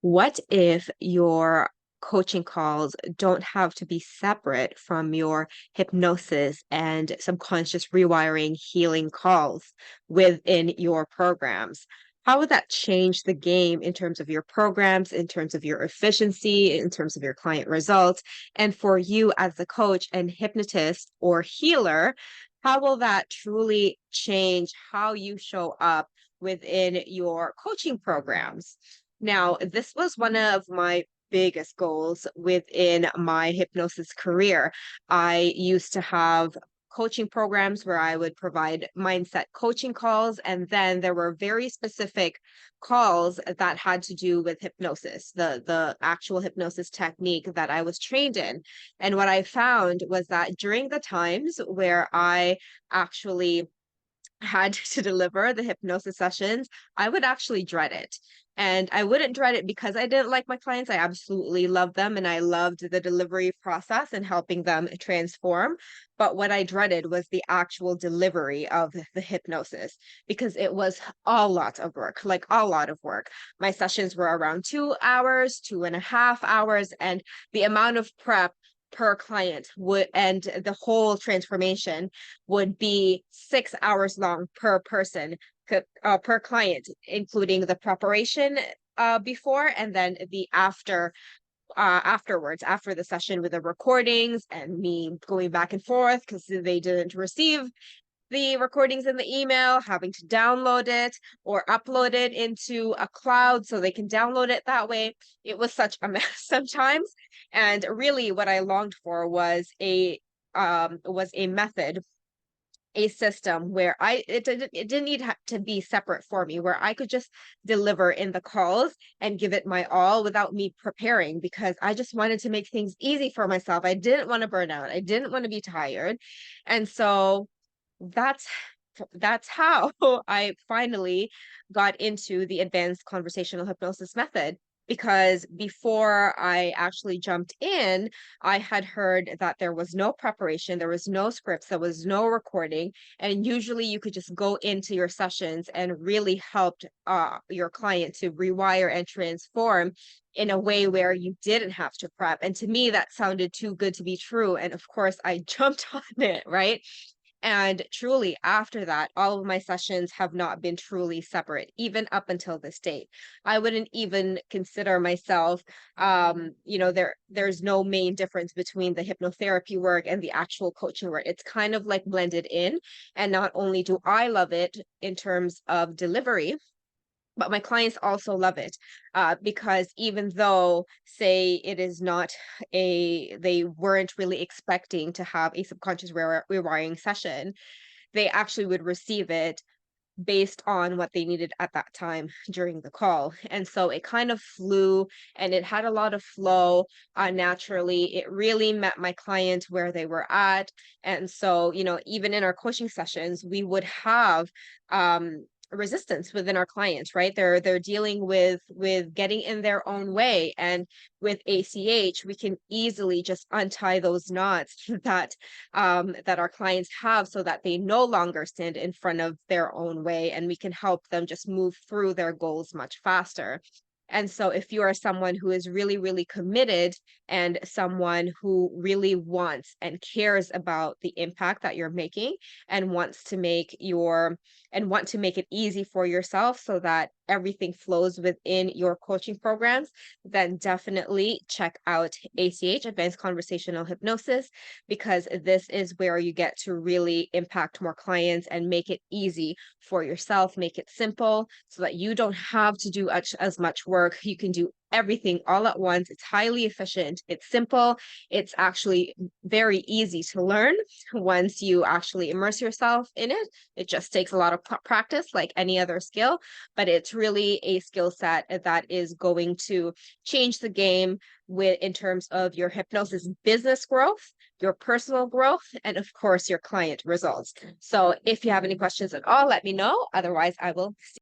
What if your coaching calls don't have to be separate from your hypnosis and subconscious rewiring healing calls within your programs? How would that change the game in terms of your programs, in terms of your efficiency, in terms of your client results? And for you as the coach and hypnotist or healer, how will that truly change how you show up within your coaching programs? Now, this was one of my biggest goals within my hypnosis career. I used to have coaching programs where I would provide mindset coaching calls, and then there were very specific calls that had to do with hypnosis, the actual hypnosis technique that I was trained in. And what I found was that during the times where I actually had to deliver the hypnosis sessions, I would actually dread it. And I wouldn't dread it because I didn't like my clients. I absolutely loved them and I loved the delivery process and helping them transform. But what I dreaded was the actual delivery of the hypnosis because it was a lot of work, like a lot of work. My sessions were around 2 hours, 2.5 hours, and the amount of prep per client would and the whole transformation would be 6 hours long per person, per client, including the preparation before and then the afterwards, after the session with the recordings and me going back and forth because they didn't receive the recordings in the email, having to download it or upload it into a cloud so they can download it that way. It was such a mess sometimes. And really what I longed for was a method, a system where it didn't need to be separate for me, where I could just deliver in the calls and give it my all without me preparing because I just wanted to make things easy for myself. I didn't want to burn out. I didn't want to be tired. And so that's that's how I finally got into the advanced conversational hypnosis method. Because before I actually jumped in, I had heard that there was no preparation, there was no scripts, there was no recording, and usually you could just go into your sessions and really help your client to rewire and transform in a way where you didn't have to prep. And to me, that sounded too good to be true. And of course, I jumped on it, right? And truly, after that, all of my sessions have not been truly separate, even up until this date. I wouldn't even consider myself, there's no main difference between the hypnotherapy work and the actual coaching work. It's kind of like blended in. And not only do I love it in terms of delivery, but my clients also love it because even though, say, it is not they weren't really expecting to have a subconscious rewiring session, they actually would receive it based on what they needed at that time during the call. And so it kind of flew and it had a lot of flow naturally. It really met my client where they were at. And so, even in our coaching sessions, we would have resistance within our clients, right? They're dealing with getting in their own way. And with ACH, we can easily just untie those knots that our clients have so that they no longer stand in front of their own way and we can help them just move through their goals much faster. And so if you are someone who is really, really committed and someone who really wants and cares about the impact that you're making and want to make it easy for yourself so that everything flows within your coaching programs, then definitely check out ACH, Advanced Conversational Hypnosis, because this is where you get to really impact more clients and make it easy for yourself, make it simple so that you don't have to do as much work. You can do everything all at once. It's highly efficient. It's simple. It's actually very easy to learn once you actually immerse yourself in it. It just takes a lot of practice like any other skill, but it's really a skill set that is going to change the game in terms of your hypnosis business growth, your personal growth, and of course your client results. So if you have any questions at all, let me know. Otherwise, I will